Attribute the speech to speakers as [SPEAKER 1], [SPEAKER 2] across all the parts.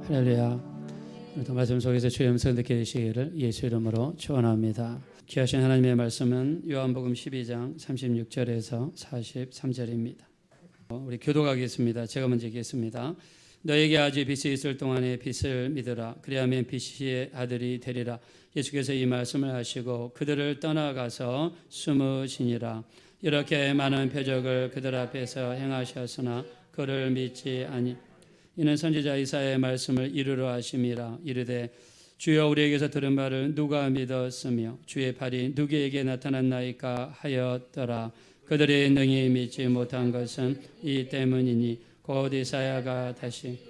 [SPEAKER 1] 할렐루야. 오늘도 말씀 속에서 주의 음성 듣게 되시기를 예수 이름으로 축원합니다. 귀하신 하나님의 말씀은 요한복음 12장 36절에서 43절입니다. 우리 교독하겠습니다. 제가 먼저 읽겠습니다. 너에게 아직 빛이 있을 동안에 빛을 믿으라. 그리하면 빛의 아들이 되리라. 예수께서 이 말씀을 하시고 그들을 떠나가서 숨으시니라. 이렇게 많은 표적을 그들 앞에서 행하셨으나 그를 믿지 아니. 이는 선지자 이사야의 말씀을 이루려 하심이라. 이르되 주여 우리에게서 들은 말을 누가 믿었으며 주의 팔이 누구에게 나타났나이까 하였더라. 그들이 능히 믿지 못한 것은 이 때문이니 곧 이사야가 다시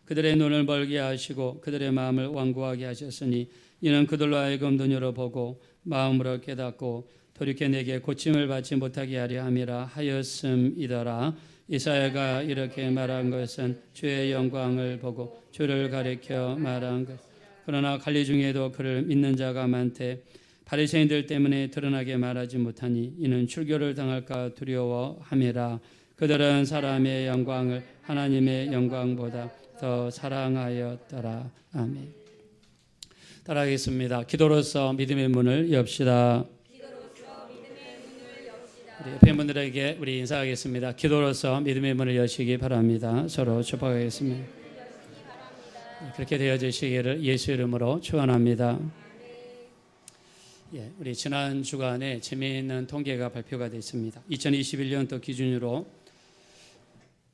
[SPEAKER 1] 그들의 눈을 멀게 하시고 그들의 마음을 완고하게 하셨으니 이는 그들로 하여금 눈으로 보고 마음으로 깨닫고 돌이켜 내게 고침을 받지 못하게 하려 함이라 하였음이더라. 이사야가 이렇게 말한 것은 주의 영광을 보고 주를 가리켜 말한 것. 그러나 관리 중에도 그를 믿는 자가 많되 바리새인들 때문에 드러나게 말하지 못하니 이는 출교를 당할까 두려워함이라. 그들은 사람의 영광을 하나님의 영광보다 더 사랑하였더라. 아멘. 따라하겠습니다. 기도로서 믿음의 문을 엽시다. 우리 옆에 분들에게 우리 인사하겠습니다. 기도로서 믿음의 문을 여시기 바랍니다. 서로 축복하겠습니다. 그렇게 되어지시기를 예수 이름으로 축원합니다. 우리 지난 주간에 재미있는 통계가 발표가 됐습니다. 2021년도 기준으로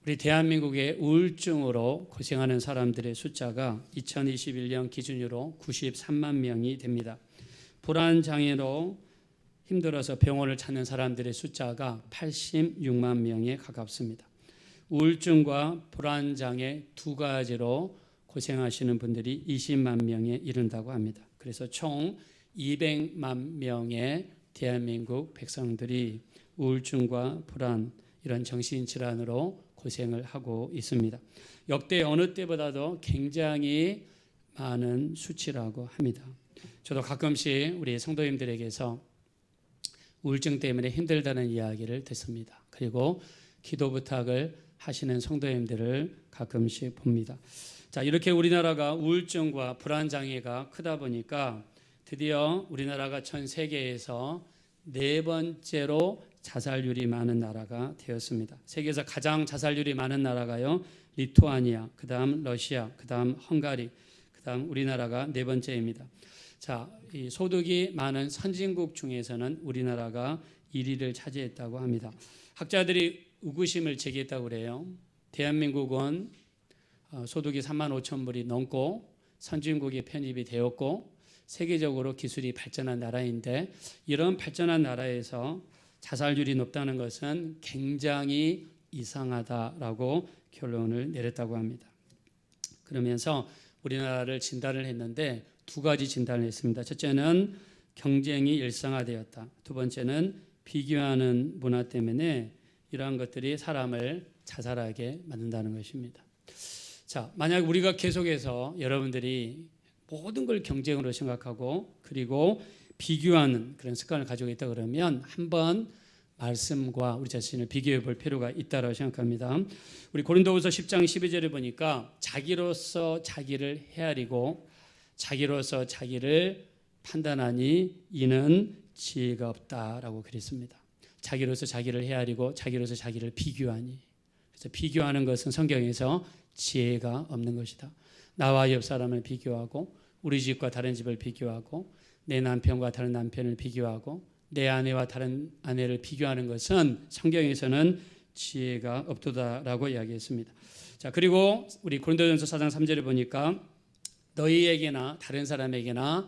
[SPEAKER 1] 우리 대한민국의 우울증으로 고생하는 사람들의 숫자가 2021년 기준으로 93만 명이 됩니다. 불안장애로 힘들어서 병원을 찾는 사람들의 숫자가 86만 명에 가깝습니다. 우울증과 불안장애 두 가지로 고생하시는 분들이 20만 명에 이른다고 합니다. 그래서 총 200만 명의 대한민국 백성들이 우울증과 불안 이런 정신질환으로 고생을 하고 있습니다. 역대 어느 때보다도 굉장히 많은 수치라고 합니다. 저도 가끔씩 우리 성도님들에게서 우울증 때문에 힘들다는 이야기를 듣습니다. 그리고 기도 부탁을 하시는 성도님들을 가끔씩 봅니다. 자, 이렇게 우리나라가 우울증과 불안장애가 크다 보니까 드디어 우리나라가 전 세계에서 네 번째로 자살률이 많은 나라가 되었습니다. 세계에서 가장 자살률이 많은 나라가요, 리투아니아, 그 다음 러시아, 그 다음 헝가리, 그 다음 우리나라가 네 번째입니다. 자, 이 소득이 많은 선진국 중에서는 우리나라가 1위를 차지했다고 합니다. 학자들이 의구심을 제기했다고 그래요. 대한민국은 소득이 3만 5천 불이 넘고 선진국에 편입이 되었고 세계적으로 기술이 발전한 나라인데 이런 발전한 나라에서 자살률이 높다는 것은 굉장히 이상하다라고 결론을 내렸다고 합니다. 그러면서 우리나라를 진단을 했는데 두 가지 진단을 했습니다. 첫째는 경쟁이 일상화되었다. 두 번째는 비교하는 문화 때문에 이러한 것들이 사람을 자살하게 만든다는 것입니다. 자, 만약 우리가 계속해서 여러분들이 모든 걸 경쟁으로 생각하고 그리고 비교하는 그런 습관을 가지고 있다 그러면 한번 말씀과 우리 자신을 비교해 볼 필요가 있다고 생각합니다. 우리 고린도후서 10장 12절에 보니까 자기로서 자기를 헤아리고 자기로서 자기를 판단하니 이는 지혜가 없다라고 그랬습니다. 자기로서 자기를 헤아리고 자기로서 자기를 비교하니. 그래서 비교하는 것은 성경에서 지혜가 없는 것이다. 나와 옆 사람을 비교하고 우리 집과 다른 집을 비교하고 내 남편과 다른 남편을 비교하고 내 아내와 다른 아내를 비교하는 것은 성경에서는 지혜가 없도다라고 이야기했습니다. 자, 그리고 우리 고린도전서 4장 3절에 보니까 너희에게나 다른 사람에게나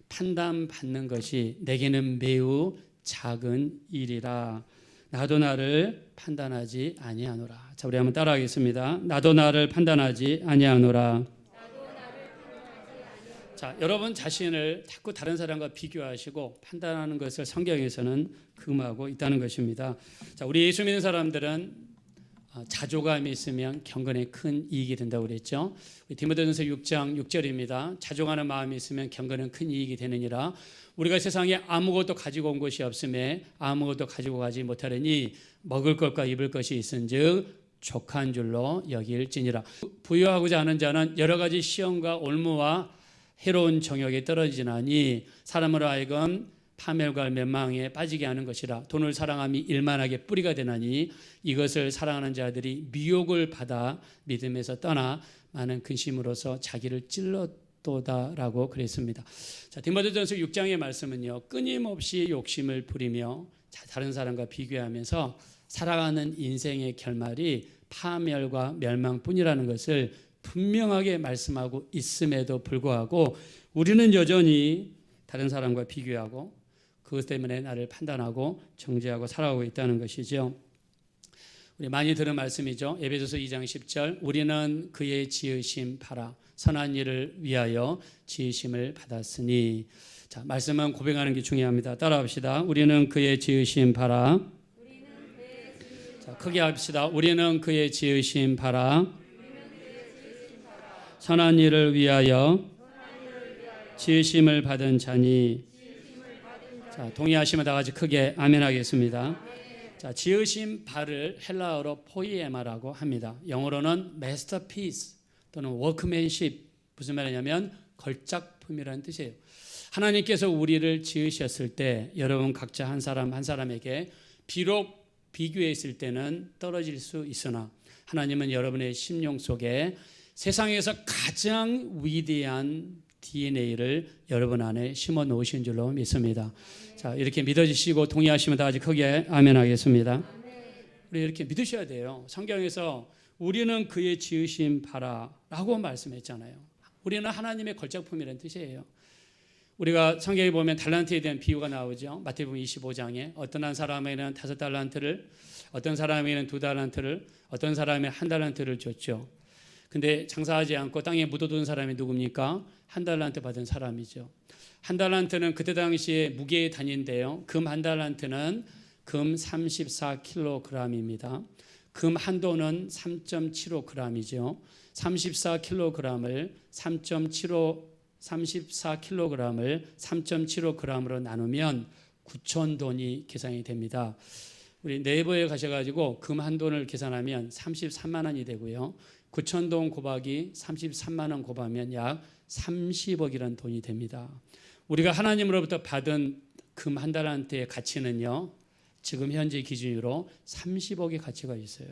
[SPEAKER 1] 판단받는 것이 내게는 매우 작은 일이라. 나도 나를 판단하지 아니하노라. 자, 우리 한번 따라하겠습니다. 나도 나를 판단하지 아니하노라. 자, 여러분 자신을 자꾸 다른 사람과 비교하시고 판단하는 것을 성경에서는 금하고 있다는 것입니다. 자, 우리 예수 믿는 사람들은 자조감이 있으면 경건에 큰 이익이 된다고 그랬죠. 디모데전서 6장 6절입니다. 자족하는 마음이 있으면 경건은 큰 이익이 되느니라. 우리가 세상에 아무것도 가지고 온 것이 없음에 아무것도 가지고 가지 못하려니 먹을 것과 입을 것이 있은즉 족한 줄로 여길지니라. 부유하고자 하는 자는 여러 가지 시험과 올무와 해로운 정욕에 떨어지나니 사람으로 하여금 파멸과 멸망에 빠지게 하는 것이라. 돈을 사랑함이 일만하게 뿌리가 되나니 이것을 사랑하는 자들이 미혹을 받아 믿음에서 떠나 많은 근심으로서 자기를 찔렀도다라고 그랬습니다. 자, 디모데전서 6장의 말씀은요, 끊임없이 욕심을 부리며 다른 사람과 비교하면서 살아가는 인생의 결말이 파멸과 멸망뿐이라는 것을 분명하게 말씀하고 있음에도 불구하고 우리는 여전히 다른 사람과 비교하고 그것 때문에 나를 판단하고 정죄하고 살아가고 있다는 것이죠. 우리 많이 들은 말씀이죠. 에베소서 2장 10절, 우리는 그의 지으심 바라 선한 일을 위하여 지으심을 받았으니. 자, 말씀은 고백하는 게 중요합니다. 따라합시다. 우리는 그의 지으심 바라. 자, 크게 합시다. 우리는 그의 지으심 바라 선한 일을 위하여 지으심을 받은 자니. 자, 동의하시면 다 같이 크게 아멘 하겠습니다. 자, 지으심 바를 헬라어로 포이에마라고 합니다. 영어로는 masterpiece 또는 workmanship. 무슨 말이냐면 걸작품이라는 뜻이에요. 하나님께서 우리를 지으셨을 때 여러분 각자 한 사람 한 사람에게 비록 비교했을 때는 떨어질 수 있으나 하나님은 여러분의 심령 속에 세상에서 가장 위대한 DNA를 여러분 안에 심어 놓으신 줄로 믿습니다. 자, 이렇게 믿어지시고 동의하시면 다 같이 크게 아멘 하겠습니다. 우리 이렇게 믿으셔야 돼요. 성경에서 우리는 그의 지으신 바라라고 말씀했잖아요. 우리는 하나님의 걸작품이라는 뜻이에요. 우리가 성경에 보면 달란트에 대한 비유가 나오죠. 마태복음 25장에 어떤 한 사람에게는 5달란트를, 어떤 사람에게는 2달란트를, 어떤 사람에게는 1달란트를 줬죠. 근데 장사하지 않고 땅에 묻어둔 사람이 누굽니까? 1달란트 받은 사람이죠. 1달란트는 그때 당시에 무게의 단위인데요. 금 1달란트는 금 34kg입니다. 금 한 돈은 3.75g이죠. 34kg을 3.75g으로 나누면 9,000돈이 계산이 됩니다. 우리 네이버에 가셔가지고 금 한 돈을 계산하면 33만 원이 되고요. 9,000돈 곱하기 33만 원 곱하면 약 30억이라는 돈이 됩니다. 우리가 하나님으로부터 받은 금 한 달란트의 가치는요, 지금 현재 기준으로 30억의 가치가 있어요.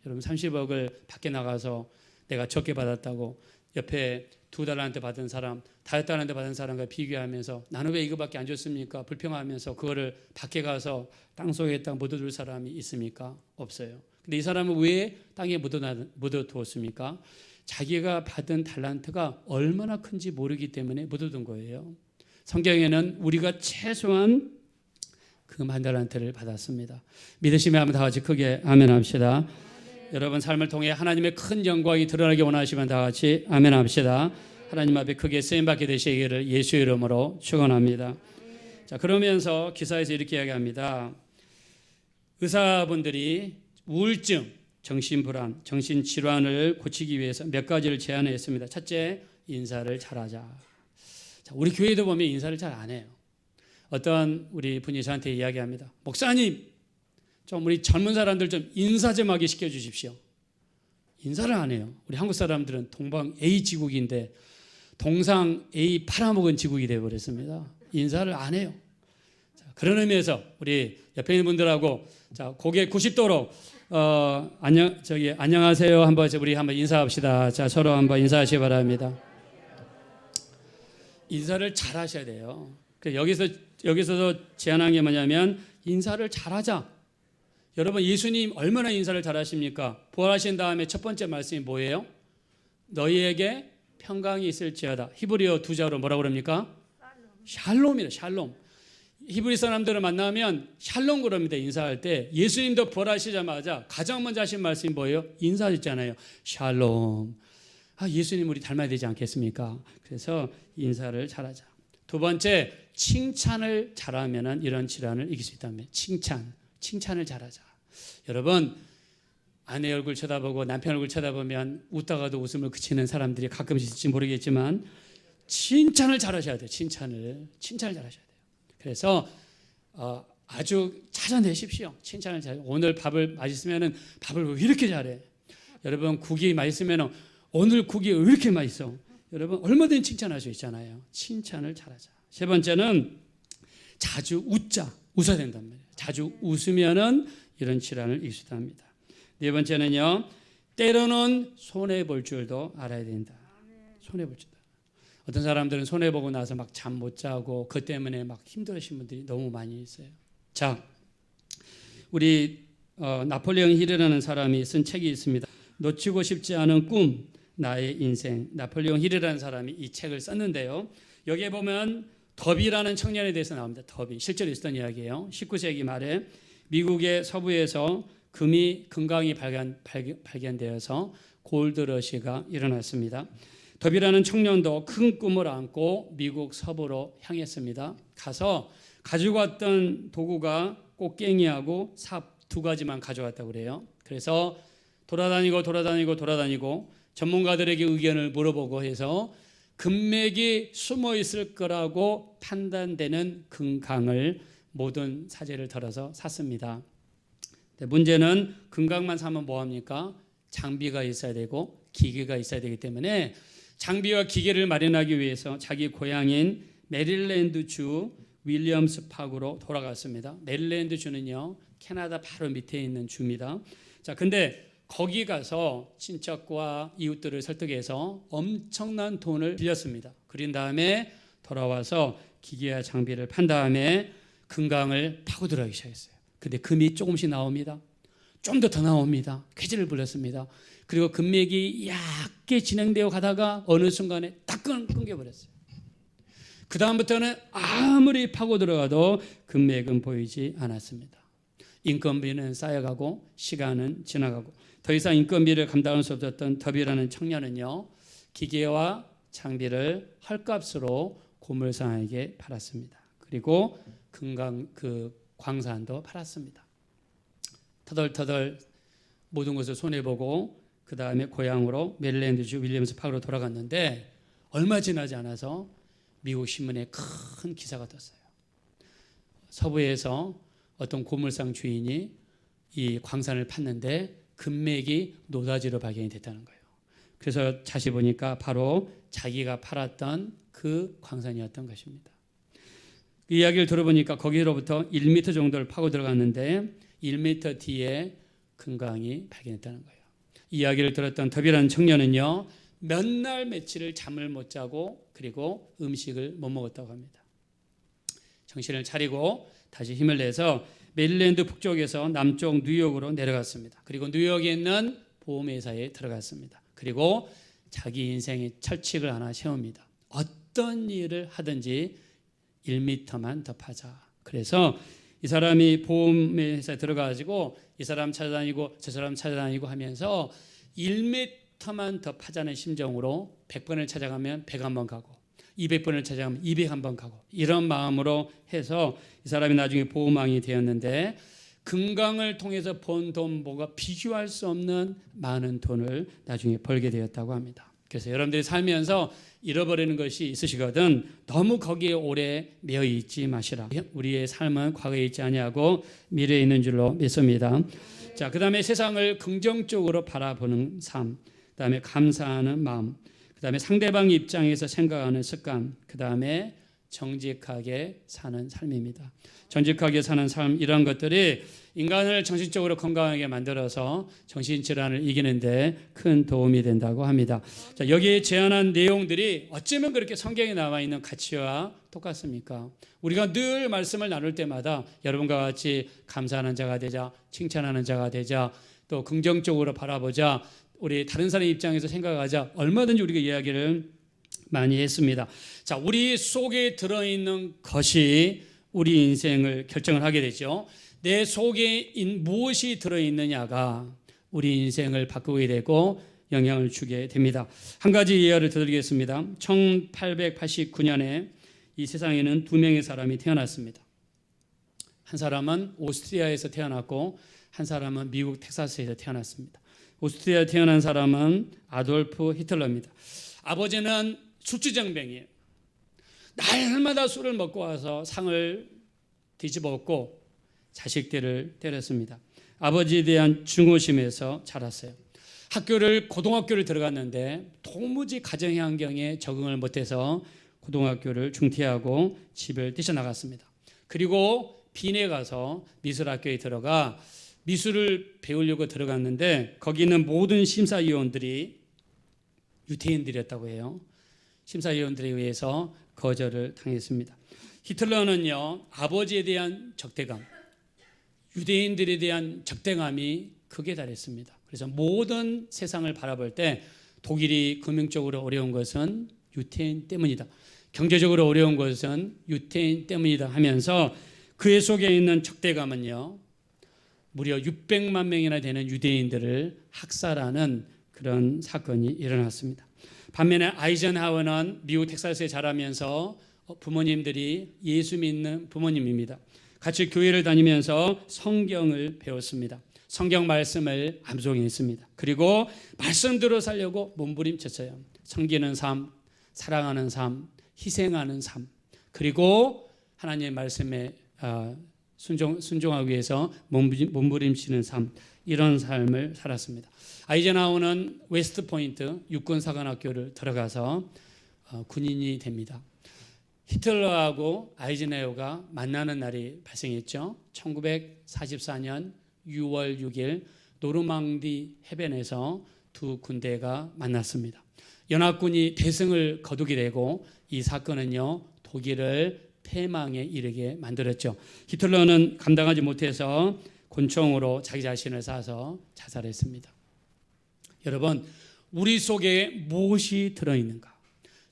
[SPEAKER 1] 여러분 30억을 밖에 나가서 내가 적게 받았다고 옆에 2달란트 받은 사람, 5달란트 받은 사람과 비교하면서 나는 왜 이거밖에 안 줬습니까? 불평하면서 그거를 밖에 가서 땅속에다 묻어둘 사람이 있습니까? 없어요. 근데 이 사람은 왜 땅에 묻어두었습니까? 자기가 받은 달란트가 얼마나 큰지 모르기 때문에 묻어둔 거예요. 성경에는 우리가 최소한 금 1달란트를 받았습니다. 믿으시면 한번 다 같이 크게 아멘 합시다. 여러분 삶을 통해 하나님의 큰 영광이 드러나기 원하시면 다 같이 아멘 합시다. 하나님 앞에 크게 쓰임받게 되시기를 예수 이름으로 축원합니다. 자, 그러면서 기사에서 이렇게 이야기합니다. 의사분들이 우울증, 정신불안, 정신질환을 고치기 위해서 몇 가지를 제안했습니다. 첫째, 인사를 잘하자. 자, 우리 교회도 보면 인사를 잘 안 해요. 어떤 우리 분이 저한테 이야기합니다. 목사님, 좀 우리 젊은 사람들 좀 인사 좀 하게 시켜주십시오. 인사를 안 해요. 우리 한국 사람들은 동방 A 지국인데 동상 A 팔아먹은 지국이 되어버렸습니다. 인사를 안 해요. 자, 그런 의미에서 우리 옆에 있는 분들하고 자, 고개 90도로 안녕하세요. 한번 우리 한번 인사합시다. 자, 서로 한번 인사하시기 바랍니다. 인사를 잘 하셔야 돼요. 여기서 제안한 게 뭐냐면 인사를 잘하자. 여러분 예수님 얼마나 인사를 잘하십니까? 부활하신 다음에 첫 번째 말씀이 뭐예요? 너희에게 평강이 있을지어다. 히브리어 2자로 뭐라고 그럽니까? 샬롬이래. 샬롬. 히브리 사람들을 만나면 샬롬 그럽니다. 인사할 때. 예수님도 부활하시자마자 가장 먼저 하신 말씀이 뭐예요? 인사했잖아요. 샬롬. 예수님 우리 닮아야 되지 않겠습니까? 그래서 인사를 잘하자. 두 번째, 칭찬을 잘하면 이런 질환을 이길 수 있다며. 칭찬을 잘하자. 여러분 아내 얼굴 쳐다보고 남편 얼굴 쳐다보면 웃다가도 웃음을 그치는 사람들이 가끔씩 있을지 모르겠지만 칭찬을 잘하셔야 돼요. 칭찬을 잘하셔야 돼요. 그래서 아주 찾아내십시오. 칭찬을 잘. 오늘 밥을 맛있으면은 밥을 왜 이렇게 잘해? 여러분 국이 맛있으면 오늘 국이 왜 이렇게 맛있어? 여러분 얼마든지 칭찬할 수 있잖아요. 칭찬을 잘하자. 세 번째는 자주 웃어야 된단 말이에요. 자주 웃으면은 이런 질환을 이길 수 있답니다. 네 번째는요, 때로는 손해 볼 줄도 알아야 된다. 손해 볼 줄도. 어떤 사람들은 손해 보고 나서 막 잠 못 자고 그 때문에 막 힘들으신 분들이 너무 많이 있어요. 자, 우리 나폴레옹 힐이라는 사람이 쓴 책이 있습니다. 놓치고 싶지 않은 꿈, 나의 인생. 나폴레옹 힐이라는 사람이 이 책을 썼는데요. 여기에 보면 더비라는 청년에 대해서 나옵니다. 더비, 실제로 있었던 이야기예요. 19세기 말에 미국의 서부에서 금강이 발견되어서 골드러시가 일어났습니다. 더비라는 청년도 큰 꿈을 안고 미국 서부로 향했습니다. 가서 가지고 왔던 도구가 꽃갱이하고 삽 2가지만 가져왔다고 그래요. 그래서 돌아다니고 전문가들에게 의견을 물어보고 해서 금맥이 숨어 있을 거라고 판단되는 금강을 모든 사재를 털어서 샀습니다. 문제는 금강만 사면 뭐합니까? 장비가 있어야 되고 기계가 있어야 되기 때문에 장비와 기계를 마련하기 위해서 자기 고향인 메릴랜드주 윌리엄스 파크로 돌아갔습니다. 메릴랜드주는요, 캐나다 바로 밑에 있는 주입니다. 자, 근데 거기 가서 친척과 이웃들을 설득해서 엄청난 돈을 빌렸습니다. 그린 다음에 돌아와서 기계와 장비를 판 다음에 금강을 파고 들어가기 시작했어요. 근데 금이 조금씩 나옵니다. 좀 더 나옵니다. 쾌지를 불렸습니다. 그리고 금맥이 얕게 진행되어 가다가 어느 순간에 딱 끊겨버렸어요. 그 다음부터는 아무리 파고 들어가도 금맥은 보이지 않았습니다. 인건비는 쌓여가고 시간은 지나가고 더 이상 인건비를 감당할 수 없었던 더비라는 청년은요, 기계와 장비를 헐값으로 고물상에게 팔았습니다. 그리고 금강 광산도 팔았습니다. 터덜터덜 모든 것을 손해보고 그 다음에 고향으로 메릴랜드주 윌리엄스 파크로 돌아갔는데 얼마 지나지 않아서 미국 신문에 큰 기사가 떴어요. 서부에서 어떤 고물상 주인이 이 광산을 팠는데 금맥이 노다지로 발견이 됐다는 거예요. 그래서 다시 보니까 바로 자기가 팔았던 그 광산이었던 것입니다. 그 이야기를 들어보니까 거기로부터 1m 정도를 파고 들어갔는데 1m 뒤에 금강이 발견했다는 거예요. 이 이야기를 들었던 더비라는 청년은요, 몇 날 며칠을 잠을 못 자고 그리고 음식을 못 먹었다고 합니다. 정신을 차리고 다시 힘을 내서 메릴랜드 북쪽에서 남쪽 뉴욕으로 내려갔습니다. 그리고 뉴욕에 있는 보험회사에 들어갔습니다. 그리고 자기 인생의 철칙을 하나 세웁니다. 어떤 일을 하든지 1m만 더 파자. 그래서 이 사람이 보험회사에 들어가가지고 이 사람 찾아다니고 저 사람 찾아다니고 하면서 1m만 더 파자는 심정으로 100번을 찾아가면 101번 가고 200번을 찾아가면 201번 가고 이런 마음으로 해서 이 사람이 나중에 보호망이 되었는데 금강을 통해서 번 돈보다 비교할 수 없는 많은 돈을 나중에 벌게 되었다고 합니다. 그래서 여러분들이 살면서 잃어버리는 것이 있으시거든 너무 거기에 오래 매여 있지 마시라. 우리의 삶은 과거에 있지 아니하고 미래에 있는 줄로 믿습니다. 자, 그다음에 세상을 긍정적으로 바라보는 삶, 그다음에 감사하는 마음, 그다음에 상대방 입장에서 생각하는 습관, 그다음에 정직하게 사는 삶입니다. 정직하게 사는 삶, 이런 것들이 인간을 정신적으로 건강하게 만들어서 정신질환을 이기는데 큰 도움이 된다고 합니다. 자, 여기에 제안한 내용들이 어쩌면 그렇게 성경에 나와 있는 가치와 똑같습니까? 우리가 늘 말씀을 나눌 때마다 여러분과 같이 감사하는 자가 되자, 칭찬하는 자가 되자, 또 긍정적으로 바라보자, 우리 다른 사람의 입장에서 생각하자, 얼마든지 우리가 이야기를 많이 했습니다. 자, 우리 속에 들어있는 것이 우리 인생을 결정을 하게 되죠. 내 속에 무엇이 들어있느냐가 우리 인생을 바꾸게 되고 영향을 주게 됩니다. 한 가지 예화를 드리겠습니다. 1889년에 이 세상에는 2명의 사람이 태어났습니다. 한 사람은 오스트리아에서 태어났고 한 사람은 미국 텍사스에서 태어났습니다. 오스트리아에 태어난 사람은 아돌프 히틀러입니다. 아버지는 술주정뱅이에요. 날마다 술을 먹고 와서 상을 뒤집어엎고 자식들을 때렸습니다. 아버지에 대한 증오심에서 자랐어요. 고등학교를 들어갔는데 도무지 가정의 환경에 적응을 못해서 고등학교를 중퇴하고 집을 뛰쳐나갔습니다. 그리고 빈에 가서 미술학교에 들어가 미술을 배우려고 들어갔는데 거기 있는 모든 심사위원들이 유태인들이었다고 해요. 심사위원들에 의해서 거절을 당했습니다. 히틀러는요, 아버지에 대한 적대감, 유대인들에 대한 적대감이 극에 달했습니다. 그래서 모든 세상을 바라볼 때 독일이 금융적으로 어려운 것은 유태인 때문이다, 경제적으로 어려운 것은 유태인 때문이다 하면서 그의 속에 있는 적대감은요, 무려 600만 명이나 되는 유대인들을 학살하는 그런 사건이 일어났습니다. 반면에 아이젠하워는 미국 텍사스에 자라면서 부모님들이 예수 믿는 부모님입니다. 같이 교회를 다니면서 성경을 배웠습니다. 성경 말씀을 암송했습니다. 그리고 말씀대로 살려고 몸부림쳤어요. 섬기는 삶, 사랑하는 삶, 희생하는 삶, 그리고 하나님의 말씀에 순종하기 위해서 몸부림치는 삶, 이런 삶을 살았습니다. 아이젠하워는 웨스트포인트 육군사관학교를 들어가서 군인이 됩니다. 히틀러하고 아이젠하워가 만나는 날이 발생했죠. 1944년 6월 6일 노르망디 해변에서 두 군대가 만났습니다. 연합군이 대승을 거두게 되고 이 사건은요, 독일을 패망에 이르게 만들었죠. 히틀러는 감당하지 못해서 권총으로 자기 자신을 쏴서 자살했습니다. 여러분, 우리 속에 무엇이 들어있는가?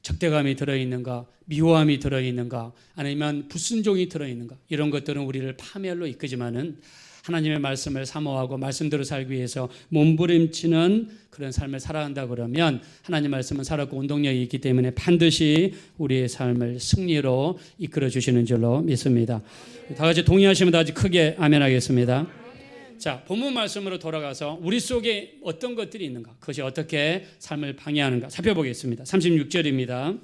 [SPEAKER 1] 적대감이 들어있는가? 미워함이 들어있는가? 아니면 불순종이 들어있는가? 이런 것들은 우리를 파멸로 이끄지만은 하나님의 말씀을 사모하고 말씀대로 살기 위해서 몸부림치는 그런 삶을 살아간다 그러면 하나님 말씀은 살았고 운동력이 있기 때문에 반드시 우리의 삶을 승리로 이끌어 주시는 줄로 믿습니다. 다 같이 동의하시면 다 같이 크게 아멘 하겠습니다. 자, 본문 말씀으로 돌아가서 우리 속에 어떤 것들이 있는가, 그것이 어떻게 삶을 방해하는가 살펴보겠습니다. 36절입니다.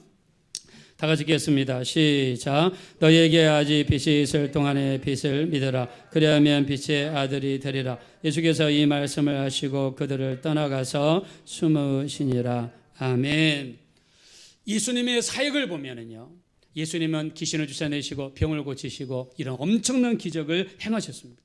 [SPEAKER 1] 다 같이 읽겠습니다. 시작. 너에게 아직 빛이 있을 동안에 빛을 믿으라. 그리하면 빛의 아들이 되리라. 예수께서 이 말씀을 하시고 그들을 떠나가서 숨으시니라. 아멘. 예수님의 사역을 보면은요, 예수님은 귀신을 쫓아내시고 병을 고치시고 이런 엄청난 기적을 행하셨습니다.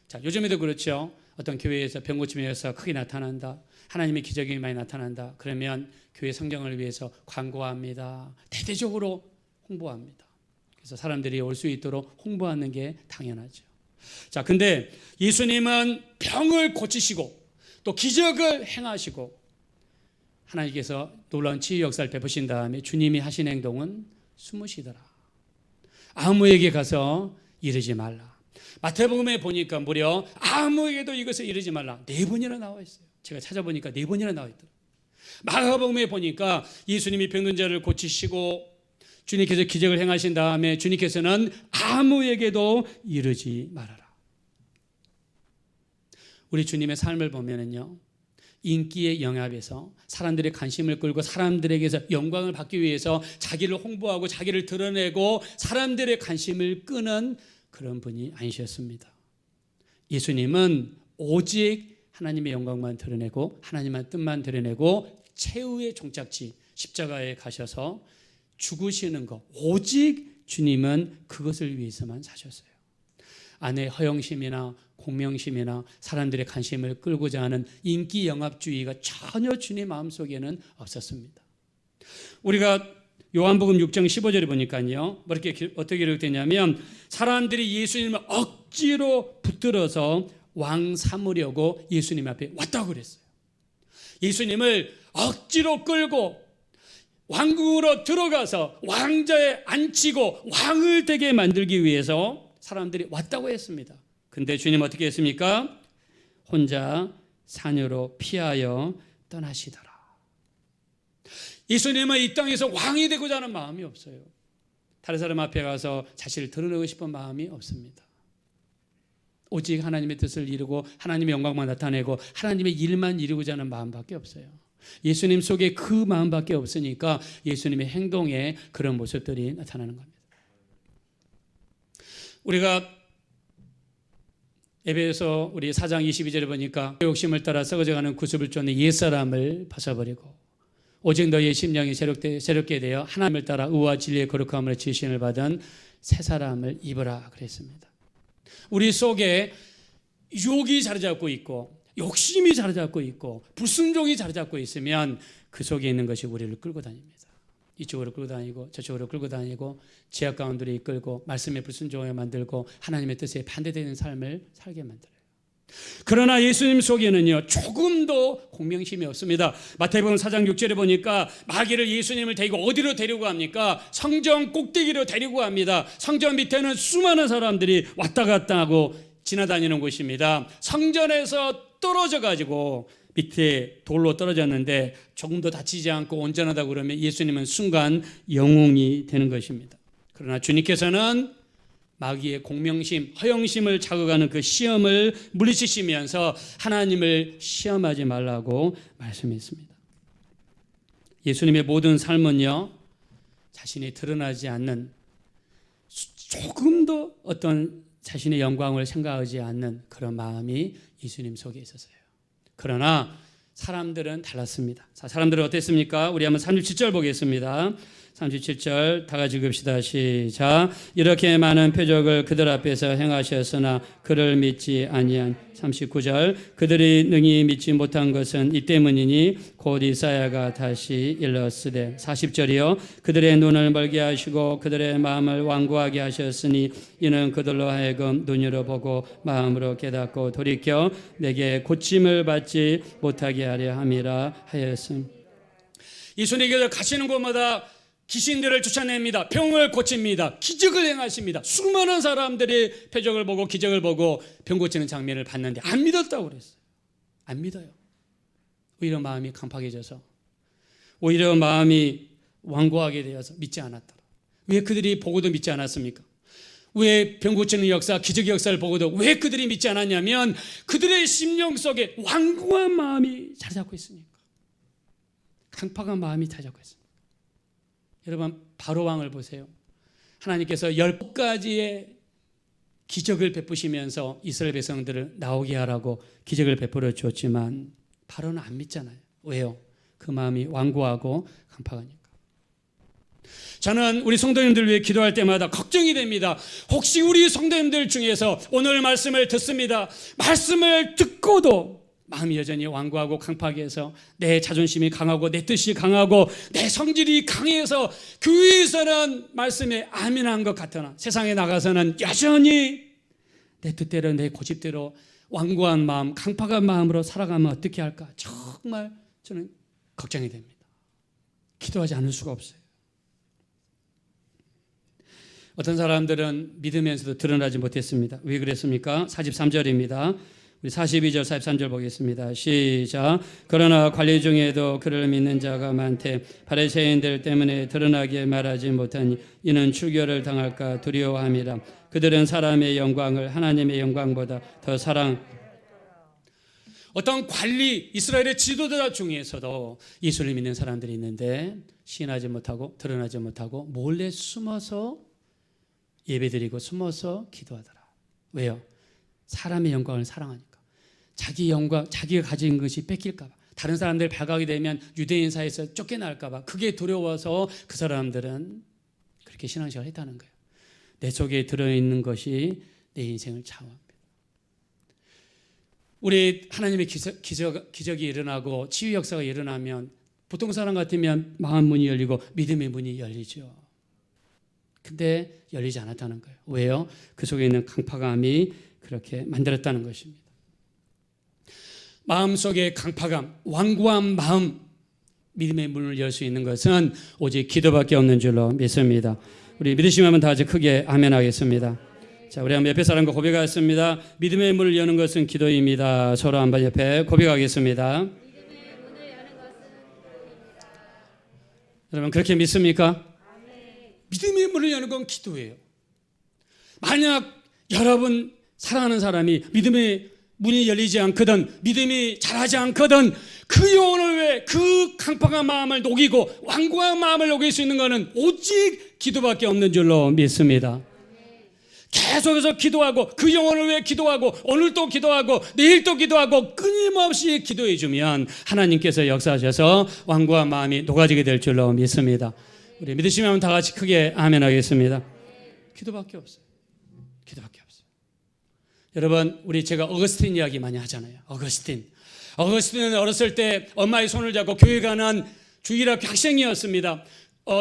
[SPEAKER 1] 자, 요즘에도 그렇죠. 어떤 교회에서 병 고침의 역사가 크게 나타난다, 하나님의 기적이 많이 나타난다, 그러면 교회 성경을 위해서 광고합니다. 대대적으로 홍보합니다. 그래서 사람들이 올 수 있도록 홍보하는 게 당연하죠. 자, 근데 예수님은 병을 고치시고 또 기적을 행하시고 하나님께서 놀라운 치유 역사를 베푸신 다음에 주님이 하신 행동은 숨으시더라. 아무에게 가서 이르지 말라. 마태복음에 보니까 무려 아무에게도 이것을 이르지 말라 4번이나 나와 있어요. 제가 찾아보니까 4번이나 나와 있더라고요. 마가복음에 보니까 예수님이 병든 자를 고치시고 주님께서 기적을 행하신 다음에 주님께서는 아무에게도 이르지 말아라. 우리 주님의 삶을 보면은요, 인기의 영합에서 사람들의 관심을 끌고 사람들에게서 영광을 받기 위해서 자기를 홍보하고 자기를 드러내고 사람들의 관심을 끄는 그런 분이 아니셨습니다. 예수님은 오직 하나님의 영광만 드러내고 하나님의 뜻만 드러내고 최후의 종착지 십자가에 가셔서 죽으시는 것, 오직 주님은 그것을 위해서만 사셨어요. 안에 허영심이나 공명심이나 사람들의 관심을 끌고자 하는 인기 영합주의가 전혀 주님 마음속에는 없었습니다. 우리가 요한복음 6장 15절에 보니까요, 어떻게 기록되냐면 사람들이 예수님을 억지로 붙들어서 왕 삼으려고 예수님 앞에 왔다고 그랬어요. 예수님을 억지로 끌고 왕궁으로 들어가서 왕좌에 앉히고 왕을 되게 만들기 위해서 사람들이 왔다고 했습니다. 근데 주님 어떻게 했습니까? 혼자 산으로 피하여 떠나시더라. 예수님은 이 땅에서 왕이 되고자 하는 마음이 없어요. 다른 사람 앞에 가서 자신을 드러내고 싶은 마음이 없습니다. 오직 하나님의 뜻을 이루고 하나님의 영광만 나타내고 하나님의 일만 이루고자 하는 마음밖에 없어요. 예수님 속에 그 마음밖에 없으니까 예수님의 행동에 그런 모습들이 나타나는 겁니다. 우리가 에베소 우리 4장 22절에 보니까 욕심을 따라 썩어져가는 구습을 쫓는 옛사람을 벗어버리고 오직 너희의 심령이 새롭게 되어 하나님을 따라 의와 진리의 거룩함으로 지으심을 받은 새 사람을 입으라 그랬습니다. 우리 속에 유혹이 자리 잡고 있고 욕심이 자리 잡고 있고 불순종이 자리 잡고 있으면 그 속에 있는 것이 우리를 끌고 다닙니다. 이쪽으로 끌고 다니고 저쪽으로 끌고 다니고 죄악 가운데로 이끌고 말씀에 불순종하게 만들고 하나님의 뜻에 반대되는 삶을 살게 만들어요. 그러나 예수님 속에는요 조금도 공명심이 없습니다. 마태복음 4장 6절에 보니까 마귀를 예수님을 데리고 어디로 데리고 갑니까? 성전 꼭대기로 데리고 갑니다. 성전 밑에는 수많은 사람들이 왔다 갔다 하고 지나다니는 곳입니다. 성전에서 떨어져 가지고 밑에 돌로 떨어졌는데 조금도 다치지 않고 온전하다고 그러면 예수님은 순간 영웅이 되는 것입니다. 그러나 주님께서는 마귀의 공명심, 허영심을 자극하는 그 시험을 물리치시면서 하나님을 시험하지 말라고 말씀했습니다. 예수님의 모든 삶은요 자신이 드러나지 않는, 조금도 어떤 자신의 영광을 생각하지 않는 그런 마음이 예수님 속에 있었어요. 그러나 사람들은 달랐습니다. 자, 사람들은 어땠습니까? 우리 한번 37절 보겠습니다. 37절 다 같이 읽읍시다. 시작. 이렇게 많은 표적을 그들 앞에서 행하셨으나 그를 믿지 아니한. 39절 그들이 능히 믿지 못한 것은 이 때문이니 곧 이사야가 다시 일렀으되. 40절이요 그들의 눈을 멀게 하시고 그들의 마음을 완고하게 하셨으니 이는 그들로 하여금 눈으로 보고 마음으로 깨닫고 돌이켜 내게 고침을 받지 못하게 하려 함이라 하였음. 예수님께서 가시는 곳마다 귀신들을 쫓아냅니다. 병을 고칩니다. 기적을 행하십니다. 수많은 사람들이 표적을 보고 기적을 보고 병 고치는 장면을 봤는데 안 믿었다고 그랬어요. 안 믿어요. 오히려 마음이 강팍해져서, 오히려 마음이 완고하게 되어서 믿지 않았다. 왜 그들이 보고도 믿지 않았습니까? 왜 병 고치는 역사, 기적의 역사를 보고도 왜 그들이 믿지 않았냐면 그들의 심령 속에 완고한 마음이 자리 잡고 있으니까. 강팍한 마음이 자리 잡고 있습니다. 여러분 바로왕을 보세요. 하나님께서 10가지의 기적을 베푸시면서 이스라엘 백성들을 나오게 하라고 기적을 베풀어 줬지만 바로는 안 믿잖아요. 왜요? 그 마음이 완고하고 강팍하니까. 저는 우리 성도님들 위해 기도할 때마다 걱정이 됩니다. 혹시 우리 성도님들 중에서 오늘 말씀을 듣습니다. 말씀을 듣고도 마음이 여전히 완고하고 강팍해서 내 자존심이 강하고 내 뜻이 강하고 내 성질이 강해서 교회에서는 말씀에 아멘한 것 같으나 세상에 나가서는 여전히 내 뜻대로 내 고집대로 완고한 마음, 강팍한 마음으로 살아가면 어떻게 할까? 정말 저는 걱정이 됩니다. 기도하지 않을 수가 없어요. 어떤 사람들은 믿으면서도 드러나지 못했습니다. 왜 그랬습니까? 43절입니다. 우리 42절 43절 보겠습니다. 시작. 그러나 관리 중에도 그를 믿는 자가 많되 바리새인들 때문에 드러나게 말하지 못하니 이는 출교를 당할까 두려워함이라. 그들은 사람의 영광을 하나님의 영광보다 더 사랑. 어떤 관리, 이스라엘의 지도자 중에서도 예수를 믿는 사람들이 있는데 시인하지 못하고 드러나지 못하고 몰래 숨어서 예배드리고 숨어서 기도하더라. 왜요? 사람의 영광을 사랑하니까. 자기 영광, 자기가 가진 것이 뺏길까 봐, 다른 사람들 발각이 되면 유대인 사이에서 쫓겨날까 봐, 그게 두려워서 그 사람들은 그렇게 신앙생활을 했다는 거예요. 내 속에 들어있는 것이 내 인생을 좌우합니다. 우리 하나님의 기적이 일어나고 치유 역사가 일어나면 보통 사람 같으면 마음 문이 열리고 믿음의 문이 열리죠. 근데 열리지 않았다는 거예요. 왜요? 그 속에 있는 강팍함이 그렇게 만들었다는 것입니다. 마음속의 강팍함, 완고한 마음, 믿음의 문을 열 수 있는 것은 오직 기도밖에 없는 줄로 믿습니다. 우리 믿으시면 다 같이 크게 아멘 하겠습니다. 자, 우리 한번 옆에 사람과 고백하겠습니다. 믿음의 문을 여는 것은 기도입니다. 서로 한번 옆에 고백하겠습니다. 여러분 그렇게 믿습니까? 믿음의 문을 여는 건 기도예요. 만약 여러분 사랑하는 사람이 믿음의 문이 열리지 않거든, 믿음이 자라지 않거든, 그 영혼을 왜 그 강팍한 마음을 녹이고 완고한 마음을 녹일 수 있는 것은 오직 기도밖에 없는 줄로 믿습니다. 계속해서 기도하고 그 영혼을 위해 기도하고 오늘도 기도하고 내일도 기도하고 끊임없이 기도해 주면 하나님께서 역사하셔서 완고한 마음이 녹아지게 될 줄로 믿습니다. 우리 믿으시면 다 같이 크게 아멘 하겠습니다. 기도밖에 없어요. 기도밖에 없어요. 여러분, 제가 어거스틴 이야기 많이 하잖아요. 어거스틴은 어렸을 때 엄마의 손을 잡고 교회 가는 주일학교 학생이었습니다.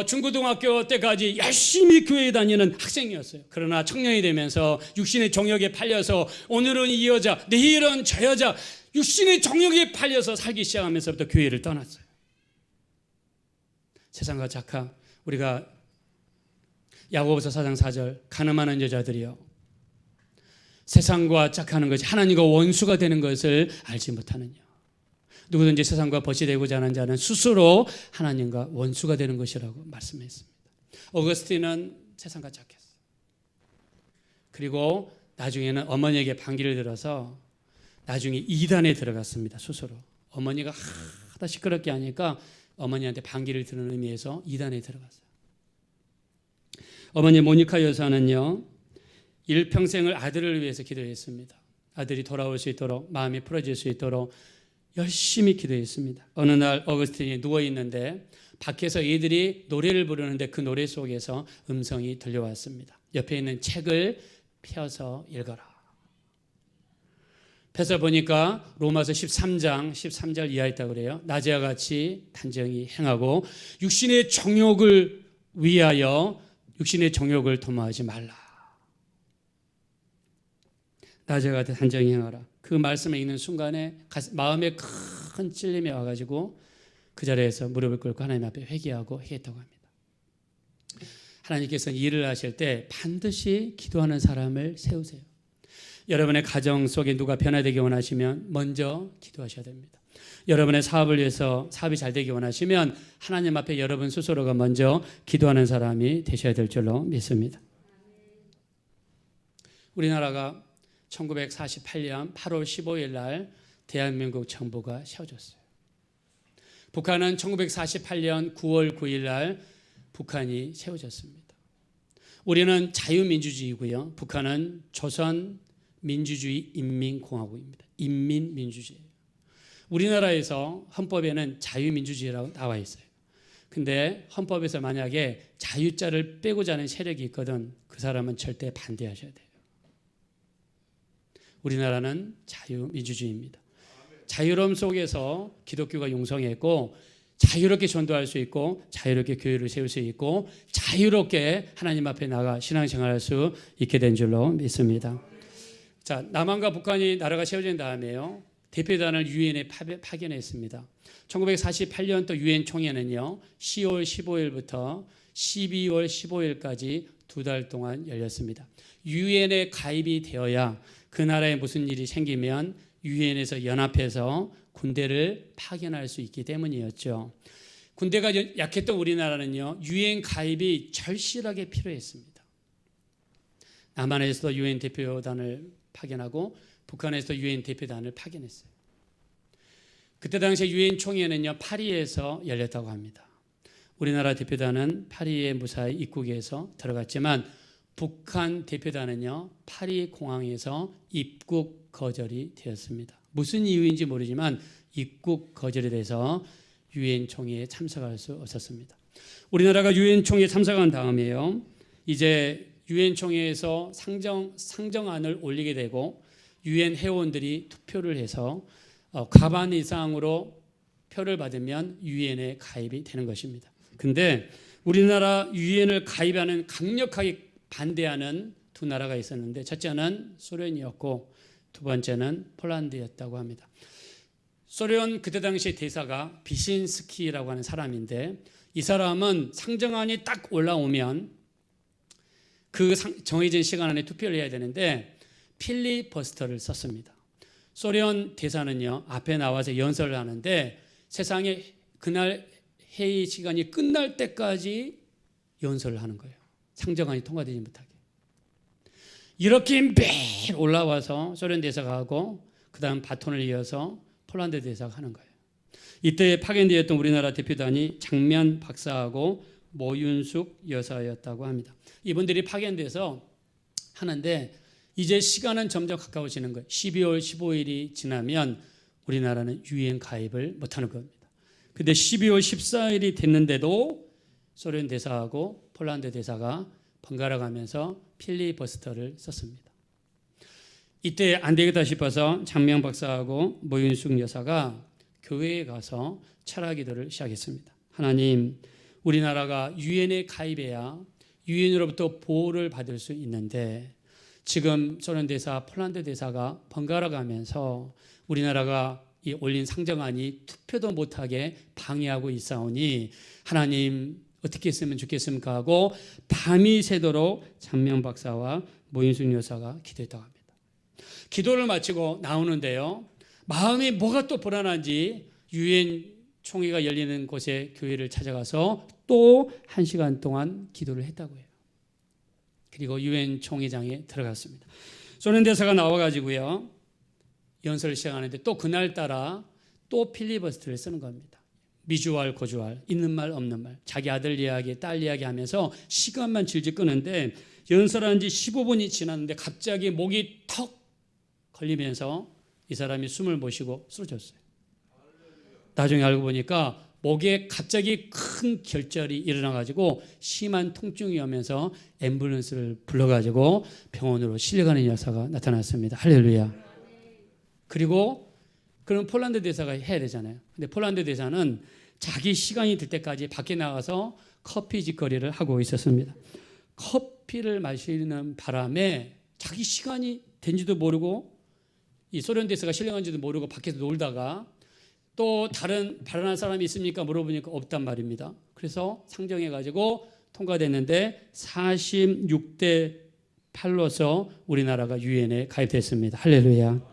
[SPEAKER 1] 중고등학교 때까지 열심히 교회에 다니는 학생이었어요. 그러나 청년이 되면서 육신의 정욕에 팔려서 오늘은 이 여자, 내일은 저 여자, 육신의 정욕에 팔려서 살기 시작하면서부터 교회를 떠났어요. 세상과 착각. 우리가 야고보서 4장 4절 가늠하는 여자들이요, 세상과 짝하는 것이 하나님과 원수가 되는 것을 알지 못하느냐. 누구든지 세상과 벗이 되고자 하는 자는 스스로 하나님과 원수가 되는 것이라고 말씀했습니다. 어거스틴은 세상과 짝했어요. 그리고 나중에는 어머니에게 반기를 들어서 나중에 이단에 들어갔습니다. 스스로 어머니가 하다 시끄럽게 하니까 어머니한테 반기를 드는 의미에서 이단에 들어갔어요. 어머니 모니카 여사는요, 일평생을 아들을 위해서 기도했습니다. 아들이 돌아올 수 있도록, 마음이 풀어질 수 있도록 열심히 기도했습니다. 어느 날 어거스틴이 누워있는데 밖에서 애들이 노래를 부르는데 그 노래 속에서 음성이 들려왔습니다. 옆에 있는 책을 펴서 읽어라. 펴서 보니까 로마서 13절 이하에 있다고 그래요. 낮에와 같이 단정히 행하고 육신의 정욕을 위하여 육신의 정욕을 도모하지 말라. 낮에와 같이 단정히 행하라. 그 말씀을 읽는 순간에 마음에 큰 찔림이 와가지고 그 자리에서 무릎을 꿇고 하나님 앞에 회개하고 했다고 합니다. 하나님께서는 일을 하실 때 반드시 기도하는 사람을 세우세요. 여러분의 가정 속에 누가 변화되기 원하시면 먼저 기도하셔야 됩니다. 여러분의 사업을 위해서 사업이 잘 되기 원하시면 하나님 앞에 여러분 스스로가 먼저 기도하는 사람이 되셔야 될 줄로 믿습니다. 우리나라가 1948년 8월 15일 날 대한민국 정부가 세워졌어요. 북한은 1948년 9월 9일 날 북한이 세워졌습니다. 우리는 자유민주주의고요. 북한은 조선민주주의 인민공화국입니다. 인민민주주의예요. 우리나라에서 헌법에는 자유민주주의라고 나와 있어요. 근데 헌법에서 만약에 자유자를 빼고자 하는 세력이 있거든, 그 사람은 절대 반대하셔야 돼요. 우리나라는 자유민주주의입니다. 자유로움 속에서 기독교가 용성했고 자유롭게 전도할 수 있고 자유롭게 교회를 세울 수 있고 자유롭게 하나님 앞에 나가 신앙생활할 수 있게 된 줄로 믿습니다. 자, 남한과 북한이 나라가 세워진 다음에요, 대표단을 유엔에 파견했습니다. 1948년도 유엔 총회는요 10월 15일부터 12월 15일까지 2달 동안 열렸습니다. 유엔에 가입이 되어야 그 나라에 무슨 일이 생기면 유엔에서 연합해서 군대를 파견할 수 있기 때문이었죠. 군대가 약했던 우리나라는요 유엔 가입이 절실하게 필요했습니다. 남한에서도 유엔 대표단을 파견하고 북한에서도 유엔 대표단을 파견했어요. 그때 당시에 유엔 총회는요 파리에서 열렸다고 합니다. 우리나라 대표단은 파리의 무사히 입국해서 들어갔지만 북한 대표단은요 파리 공항에서 입국 거절이 되었습니다. 무슨 이유인지 모르지만 입국 거절이 돼서 유엔 총회에 참석할 수 없었습니다. 우리나라가 유엔 총회에 참석한 다음에요 이제 유엔 총회에서 상정안을 올리게 되고 유엔 회원들이 투표를 해서 과반 이상으로 표를 받으면 유엔에 가입이 되는 것입니다. 근데 우리나라 유엔을 가입하는 강력하게 반대하는 두 나라가 있었는데 첫째는 소련이었고 두 번째는 폴란드였다고 합니다. 소련 그때 당시 대사가 비신스키라고 하는 사람인데 이 사람은 상정안이 딱 올라오면 그 정해진 시간 안에 투표를 해야 되는데 필리버스터를 썼습니다. 소련 대사는요 앞에 나와서 연설을 하는데 세상에 그날 회의 시간이 끝날 때까지 연설을 하는 거예요. 상정안이 통과되지 못하게. 이렇게 매일 올라와서 소련 대사가 하고 그 다음 바톤을 이어서 폴란드 대사가 하는 거예요. 이때 파견되었던 우리나라 대표단이 장면 박사하고 모윤숙 여사였다고 합니다. 이분들이 파견돼서 하는데 이제 시간은 점점 가까워지는 거예요. 12월 15일이 지나면 우리나라는 유엔 가입을 못하는 겁니다. 근데 12월 14일이 됐는데도 소련 대사하고 폴란드 대사가 번갈아 가면서 필리버스터를 썼습니다. 이때 안 되겠다 싶어서 장명 박사하고 모윤숙 여사가 교회에 가서 철학기도를 시작했습니다. 하나님, 우리나라가 유엔에 가입해야 유엔으로부터 보호를 받을 수 있는데 지금 소련 대사, 폴란드 대사가 번갈아 가면서 우리나라가 이 올린 상정안이 투표도 못하게 방해하고 있사오니 하나님 어떻게 했으면 좋겠습니까 하고 밤이 새도록 장명 박사와 모윤숙 여사가 기도했다고 합니다. 기도를 마치고 나오는데요, 마음이 뭐가 또 불안한지 유엔 총회가 열리는 곳에 교회를 찾아가서 또 1시간 동안 기도를 했다고 해요. 그리고 유엔 총회장에 들어갔습니다. 소련 대사가 나와가지고요 연설을 시작하는데 또 그날따라 또 필리버스터를 쓰는 겁니다. 미주알 고주알, 있는 말 없는 말, 자기 아들 이야기, 딸 이야기 하면서 시간만 질질 끄는데 연설한 지 15분이 지났는데 갑자기 목이 턱 걸리면서 이 사람이 숨을 못 쉬고 쓰러졌어요. 나중에 알고 보니까 목에 갑자기 큰 결절이 일어나가지고 심한 통증이 오면서 앰뷸런스를 불러가지고 병원으로 실려가는 여사가 나타났습니다. 할렐루야. 그리고 그럼 폴란드 대사가 해야 되잖아요. 근데 폴란드 대사는 자기 시간이 될 때까지 밖에 나가서 커피 짓거리를 하고 있었습니다. 커피를 마시는 바람에 자기 시간이 된지도 모르고 이 소련 대사가 실려간지도 모르고 밖에서 놀다가 또 다른 발언한 사람이 있습니까? 물어보니까 없단 말입니다. 그래서 상정해가지고 통과됐는데 46대 8로서 우리나라가 유엔에 가입됐습니다. 할렐루야.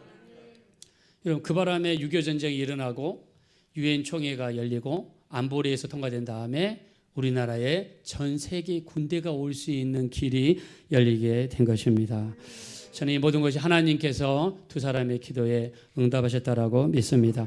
[SPEAKER 1] 여러분, 그 바람에 6.25 전쟁이 일어나고 유엔 총회가 열리고 안보리에서 통과된 다음에 우리나라에 전 세계 군대가 올 수 있는 길이 열리게 된 것입니다. 저는 이 모든 것이 하나님께서 두 사람의 기도에 응답하셨다라고 믿습니다.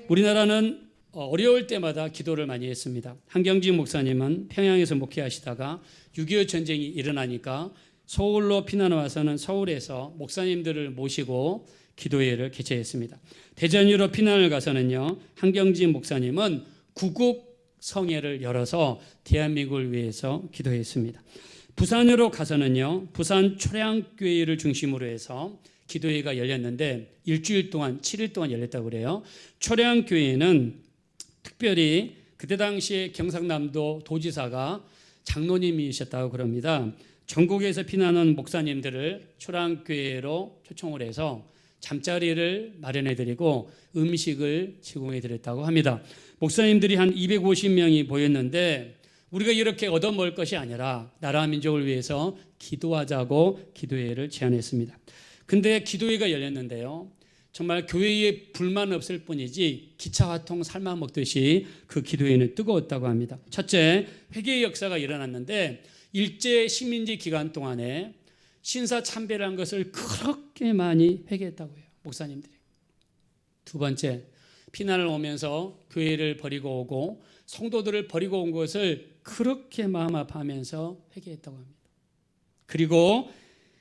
[SPEAKER 1] 우리나라는 어려울 때마다 기도를 많이 했습니다. 한경직 목사님은 평양에서 목회하시다가 6.25 전쟁이 일어나니까 서울로 피난 와서는 서울에서 목사님들을 모시고 기도회를 개최했습니다. 대전으로 피난을 가서는요, 한경직 목사님은 구국 성회를 열어서 대한민국을 위해서 기도했습니다. 부산으로 가서는요, 부산 초량교회를 중심으로 해서 기도회가 열렸는데 일주일 동안 7일 동안 열렸다고 그래요. 초량교회는 특별히 그때 당시에 경상남도 도지사가 장로님이셨다고 그럽니다. 전국에서 피난온 목사님들을 초량교회로 초청을 해서 잠자리를 마련해드리고 음식을 제공해드렸다고 합니다. 목사님들이 한 250명이 모였는데 우리가 이렇게 얻어먹을 것이 아니라 나라 민족을 위해서 기도하자고 기도회를 제안했습니다. 근데 기도회가 열렸는데요, 정말 교회에 불만 없을 뿐이지 기차 화통 삶아 먹듯이 그 기도회는 뜨거웠다고 합니다. 첫째, 회개의 역사가 일어났는데 일제 식민지 기간 동안에 신사참배라는 것을 그렇게 많이 회개했다고 해요, 목사님들이. 두 번째, 피난을 오면서 교회를 버리고 오고 성도들을 버리고 온 것을 그렇게 마음 아파하면서 회개했다고 합니다. 그리고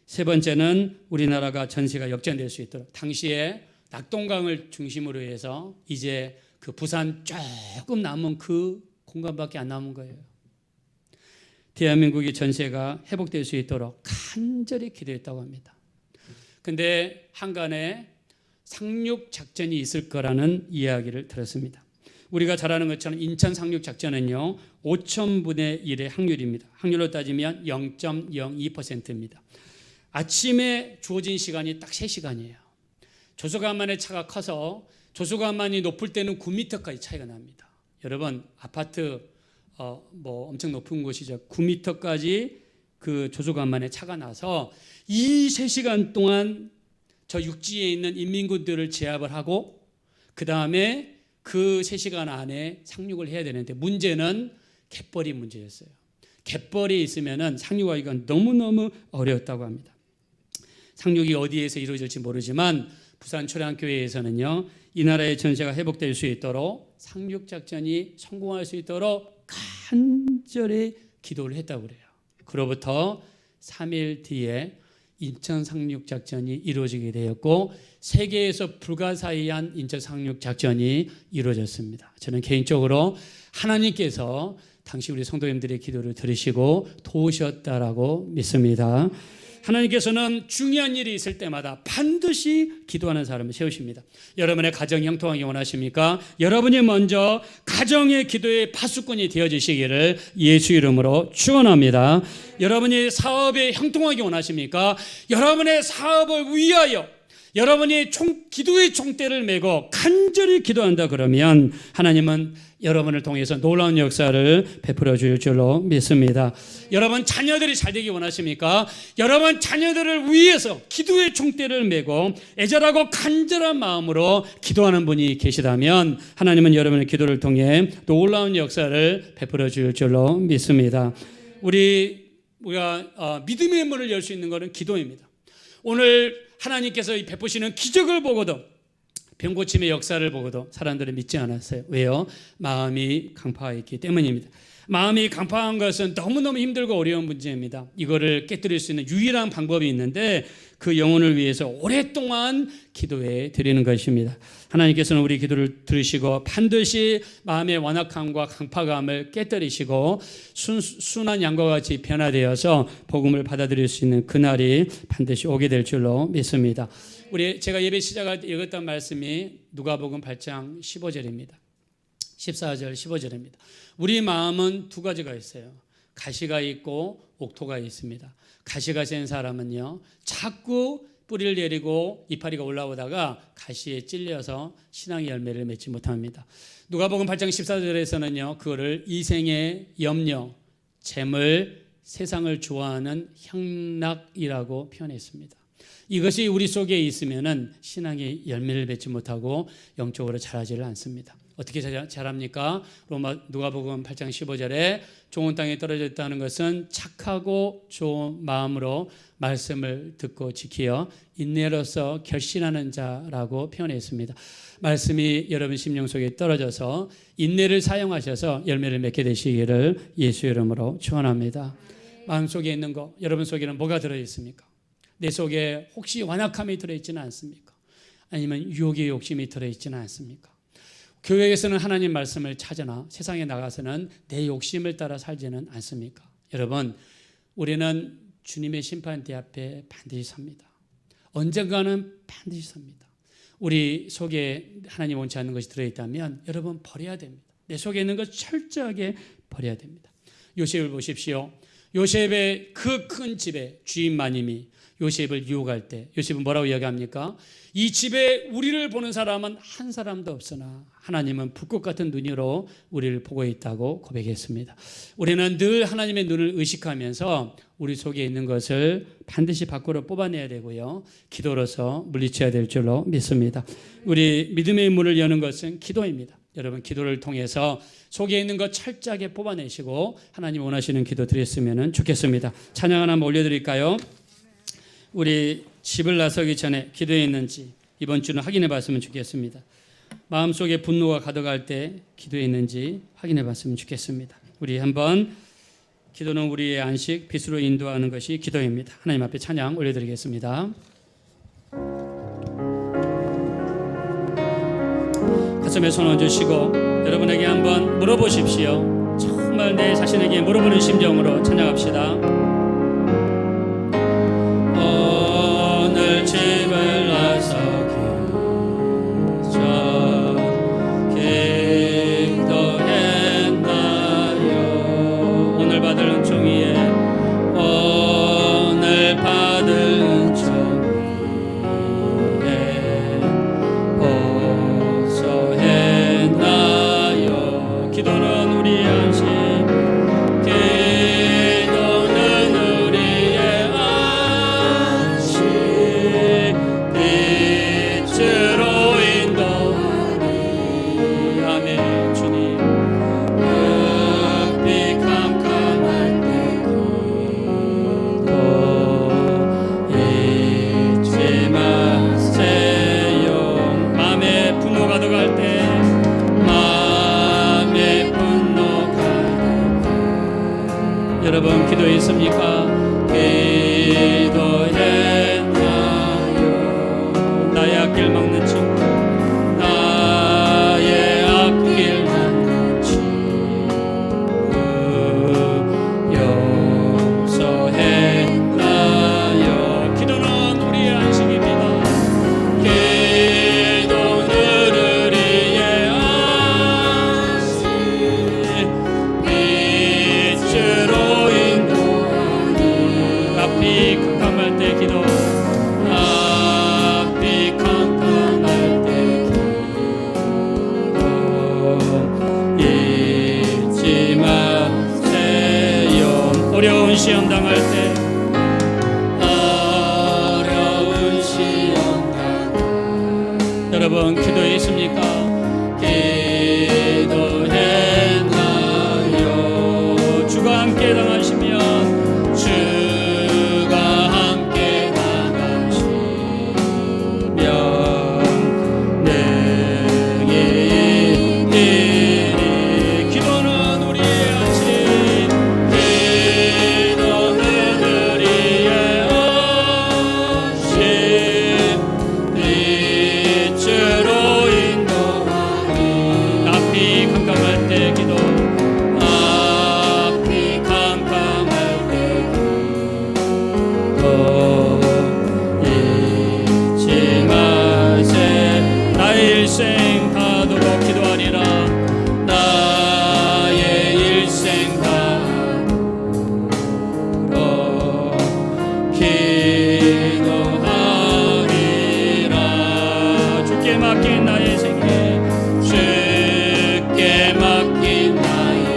[SPEAKER 1] 세 번째는 우리나라가 전세가 역전될 수 있도록 당시에 낙동강을 중심으로 해서 이제 그 부산 조금 남은 그 공간밖에 안 남은 거예요. 대한민국의 전세가 회복될 수 있도록 간절히 기도했다고 합니다. 근데 한간에 상륙작전이 있을 거라는 이야기를 들었습니다. 우리가 잘 아는 것처럼 인천 상륙작전은요 5,000분의 1의 확률입니다. 확률로 따지면 0.02%입니다. 아침에 주어진 시간이 딱 3시간이에요. 조소간만의 차가 커서 조소간만이 높을 때는 9m까지 차이가 납니다. 여러분, 아파트 엄청 높은 곳이죠. 9m까지 그 조소간만에 차가 나서 이 3시간 동안 저 육지에 있는 인민군들을 제압을 하고 그 다음에 그 3시간 안에 상륙을 해야 되는데 문제는 갯벌이 문제였어요. 갯벌이 있으면 상륙하기가 너무너무 어려웠다고 합니다. 상륙이 어디에서 이루어질지 모르지만 부산 초량교회에서는요 이 나라의 전세가 회복될 수 있도록 상륙작전이 성공할 수 있도록 간절히 기도를 했다고 그래요. 그로부터 3일 뒤에 인천 상륙 작전이 이루어지게 되었고 세계에서 불가사의한 인천 상륙 작전이 이루어졌습니다. 저는 개인적으로 하나님께서 당시 우리 성도님들의 기도를 들으시고 도우셨다라고 믿습니다. 하나님께서는 중요한 일이 있을 때마다 반드시 기도하는 사람을 세우십니다. 여러분의 가정이 형통하기 원하십니까? 여러분이 먼저 가정의 기도의 파수꾼이 되어주시기를 예수 이름으로 축원합니다. 여러분이 사업에 형통하기 원하십니까? 여러분의 사업을 위하여 여러분이 기도의 총대를 메고 간절히 기도한다 그러면 하나님은 여러분을 통해서 놀라운 역사를 베풀어 줄 줄로 믿습니다. 여러분 자녀들이 잘 되기 원하십니까? 여러분 자녀들을 위해서 기도의 총대를 메고 애절하고 간절한 마음으로 기도하는 분이 계시다면 하나님은 여러분의 기도를 통해 놀라운 역사를 베풀어 줄 줄로 믿습니다. 우리가 믿음의 문을 열 수 있는 것은 기도입니다. 오늘 하나님께서 베푸시는 기적을 보고도 병고침의 역사를 보고도 사람들은 믿지 않았어요. 왜요? 마음이 강파했기 때문입니다. 마음이 강파한 것은 너무너무 힘들고 어려운 문제입니다. 이거를 깨뜨릴 수 있는 유일한 방법이 있는데 그 영혼을 위해서 오랫동안 기도해 드리는 것입니다. 하나님께서는 우리 기도를 들으시고 반드시 마음의 완악함과 강파감을 깨뜨리시고 순한 양과 같이 변화되어서 복음을 받아들일 수 있는 그날이 반드시 오게 될 줄로 믿습니다. 제가 예배 시작할 때 읽었던 말씀이 누가복음 8장 15절입니다. 14절 15절입니다. 우리 마음은 두 가지가 있어요. 가시가 있고 옥토가 있습니다. 가시가 센 사람은요 자꾸 뿌리를 내리고 이파리가 올라오다가 가시에 찔려서 신앙의 열매를 맺지 못합니다. 누가복음 8장 14절에서는요 그거를 이생의 염려, 재물, 세상을 좋아하는 향락이라고 표현했습니다. 이것이 우리 속에 있으면은 신앙의 열매를 맺지 못하고 영적으로 자라지를 않습니다. 어떻게 자랍니까? 누가복음 8장 15절에 좋은 땅에 떨어져 있다는 것은 착하고 좋은 마음으로 말씀을 듣고 지키어 인내로서 결신하는 자라고 표현했습니다. 말씀이 여러분 심령 속에 떨어져서 인내를 사용하셔서 열매를 맺게 되시기를 예수 이름으로 축원합니다. 마음속에 있는 거, 여러분 속에는 뭐가 들어있습니까? 내 속에 혹시 완악함이 들어있지는 않습니까? 아니면 유혹의 욕심이 들어있지는 않습니까? 교회에서는 하나님 말씀을 찾으나 세상에 나가서는 내 욕심을 따라 살지는 않습니까? 여러분, 우리는 주님의 심판대 앞에 반드시 섭니다. 언젠가는 반드시 섭니다. 우리 속에 하나님 원치 않는 것이 들어있다면 여러분 버려야 됩니다. 내 속에 있는 것 철저하게 버려야 됩니다. 요셉을 보십시오. 요셉의 그 큰 집에 주인 마님이 요셉을 유혹할 때 요셉은 뭐라고 이야기합니까? 이 집에 우리를 보는 사람은 한 사람도 없으나 하나님은 불꽃 같은 눈으로 우리를 보고 있다고 고백했습니다. 우리는 늘 하나님의 눈을 의식하면서 우리 속에 있는 것을 반드시 밖으로 뽑아내야 되고요. 기도로서 물리쳐야 될 줄로 믿습니다. 우리 믿음의 문을 여는 것은 기도입니다. 여러분 기도를 통해서 속에 있는 것 철저하게 뽑아내시고 하나님 원하시는 기도 드렸으면 좋겠습니다. 찬양 하나 올려드릴까요? 우리 집을 나서기 전에 기도했는지 이번 주는 확인해 봤으면 좋겠습니다. 마음속에 분노가 가득할 때 기도했는지 확인해 봤으면 좋겠습니다. 우리 한번 기도는 우리의 안식, 빛으로 인도하는 것이 기도입니다. 하나님 앞에 찬양 올려드리겠습니다. 가슴에 손 얹으시고 여러분에게 한번 물어보십시오. 정말 내 자신에게 물어보는 심정으로 찬양합시다. 집을 나서기 전 기도했나요? 오늘 받을 은총 위에 오늘 받을 은총 위에 호소했나요? 기도는 우리의 안식 여러분 기도했습니까? 기도해 어려운 시험 당할 때 여러분 기도에 있습니까? 기도했나요? 주가 함께 당하시면 주가 함께 당하시면 능히 이르리. 기도는 우리의 안식, 기도는 우리의 안식, 빛으로 인도하니. 앞이 캄캄할 때 기도, 앞이 캄캄할 때 기도 잊지 마세. 나의 일생 다도록 기도하리라. 나의 일생 다도록 기도하리라. 주께 맡긴 나의 생애, 주께 맡긴 나의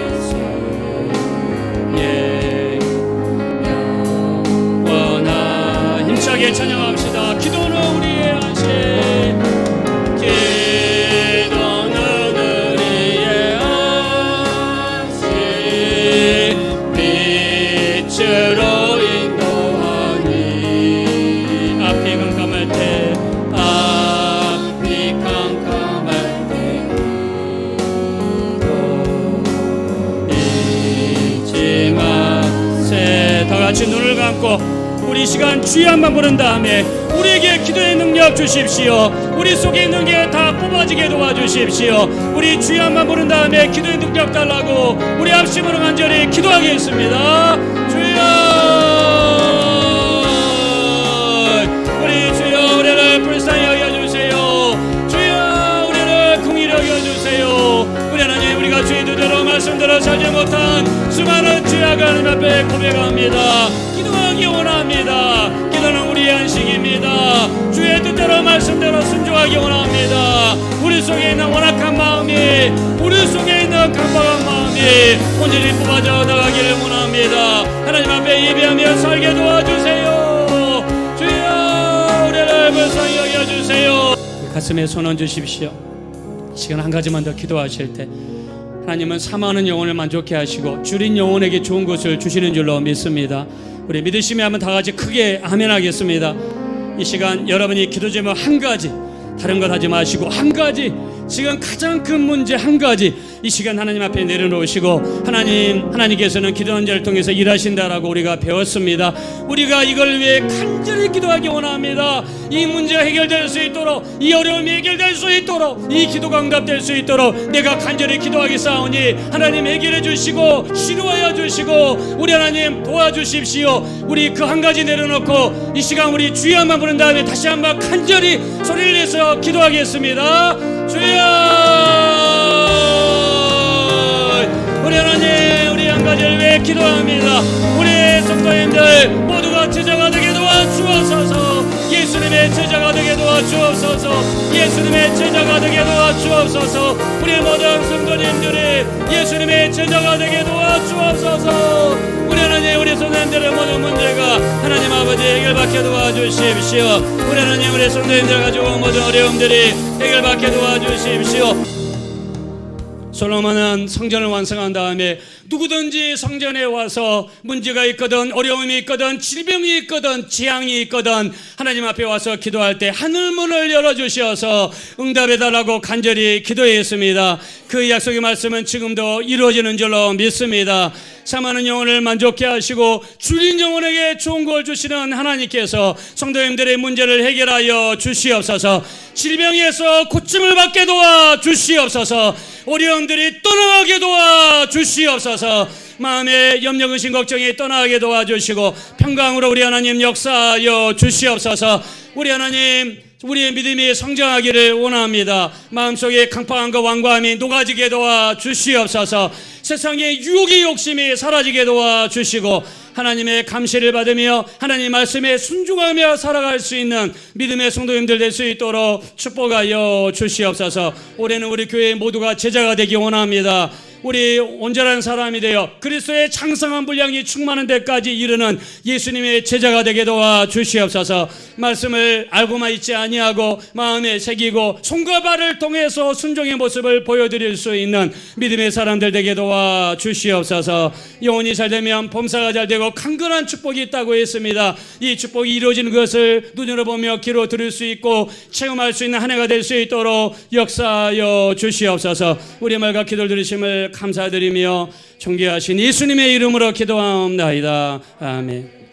[SPEAKER 1] 생애 영원한. 힘차게 찬양합시다. 기도는 우리의 안식, 기도는 우리의 안식, 빛으로 인도하니. 앞이 캄캄할 때, 앞이 캄캄할 때 잊지 마세. 다 같이 눈을 감고 우리 시간 주의 한번 부른 다음에 우리에게 기도의 능력 주십시오. 우리 속에 있는 게 다 뽑아지게 도와주십시오. 우리 주의 한번 부른 다음에 기도의 능력 달라고 우리 합심으로 간절히 기도하겠습니다. 주여, 우리 주여 우리를 불쌍히 여겨주세요. 주여 우리를 긍휼히 여겨주세요. 우리 하나님, 우리가 주의 뜻대로 말씀대로 살지 못한 수많은 죄악을 하나님 앞에 고백합니다. 기도하기 원합니다. 기도는 우리의 안식입니다. 주의 뜻대로 말씀대로 순종하기 원합니다. 우리 속에 있는 완악한 마음이, 우리 속에 있는 강박한 마음이 온전히 뽑아져 나가기를 원합니다. 하나님 앞에 예배하며 살게 도와주세요. 주여 우리를 불쌍히 여겨주세요. 가슴에 손 얹으십시오. 이 시간 한 가지만 더 기도하실 때 하나님은 사모하는 영혼을 만족해 하시고 줄인 영혼에게 좋은 것을 주시는 줄로 믿습니다. 우리 믿으시면 한번 다 같이 크게 아멘 하겠습니다. 이 시간 여러분이 기도 제목 한 가지, 다른 것 하지 마시고 한 가지, 지금 가장 큰 문제 한 가지 이 시간 하나님 앞에 내려놓으시고 하나님께서는 기도하는 자를 통해서 일하신다라고 우리가 배웠습니다. 우리가 이걸 위해 간절히 기도하기 원합니다. 이 문제가 해결될 수 있도록, 이 어려움이 해결될 수 있도록, 이 기도가 응답될 수 있도록 내가 간절히 기도하겠사오니 하나님 해결해 주시고 치료하여 주시고 우리 하나님 도와주십시오. 우리 그 한 가지 내려놓고 이 시간 우리 주여 한번 부른 다음에 다시 한번 간절히 소리를 내서 기도하겠습니다. 주여, 우리 하나님, 우리 한 가지를 위해 기도합니다. 우리 성도님들 모두가 제자가 되게 도와주옵소서. 예수님의 제자가 되게 도와주옵소서. 예수님의 제자가 되게 도와주옵소서. 우리 모든 성도님들이 예수님의 제자가 되게 도와주옵소서. 우리 하나님, 우리 성도님들의 모든 문제가 하나님 아버지 해결받게 도와주십시오. 우리 하나님, 우리 성도님들 가지고 온 모든 어려움들이 해결받게 도와주십시오. 솔로몬은 성전을 완성한 다음에 누구든지 성전에 와서 문제가 있거든, 어려움이 있거든, 질병이 있거든, 재앙이 있거든 하나님 앞에 와서 기도할 때 하늘문을 열어주셔서 응답해달라고 간절히 기도했습니다. 그 약속의 말씀은 지금도 이루어지는 줄로 믿습니다. 사모하는 영혼을 만족케 하시고 줄인 영혼에게 좋은 걸 주시는 하나님께서 성도님들의 문제를 해결하여 주시옵소서. 질병에서 고침을 받게 도와 주시옵소서. 어려움들이 떠나가게 도와 주시옵소서. 마음의 염려, 근심, 걱정이 떠나게 도와주시고 평강으로 우리 하나님 역사하여 주시옵소서. 우리 하나님, 우리의 믿음이 성장하기를 원합니다. 마음속에 강팍함과 완고함이 녹아지게 도와 주시옵소서. 세상의 유혹의 욕심이 사라지게 도와 주시고 하나님의 감시를 받으며 하나님 말씀에 순종하며 살아갈 수 있는 믿음의 성도님들 될 수 있도록 축복하여 주시옵소서. 올해는 우리 교회 모두가 제자가 되기 원합니다. 우리 온전한 사람이 되어 그리스도의 장성한 분량이 충만한 데까지 이르는 예수님의 제자가 되게 도와 주시옵소서. 말씀을 알고만 있지 아니하고 마음에 새기고 손과 발을 통해서 순종의 모습을 보여드릴 수 있는 믿음의 사람들 되게 도와 주시옵소서. 영혼이 잘되면 범사가 잘되고 강건한 축복이 있다고 했습니다. 이 축복이 이루어지는 것을 눈으로 보며 귀로 들을 수 있고 체험할 수 있는 한 해가 될 수 있도록 역사하여 주시옵소서. 우리 말과 기도를 들으심을 감사드리며 존귀하신 예수님의 이름으로 기도하옵나이다. 아멘.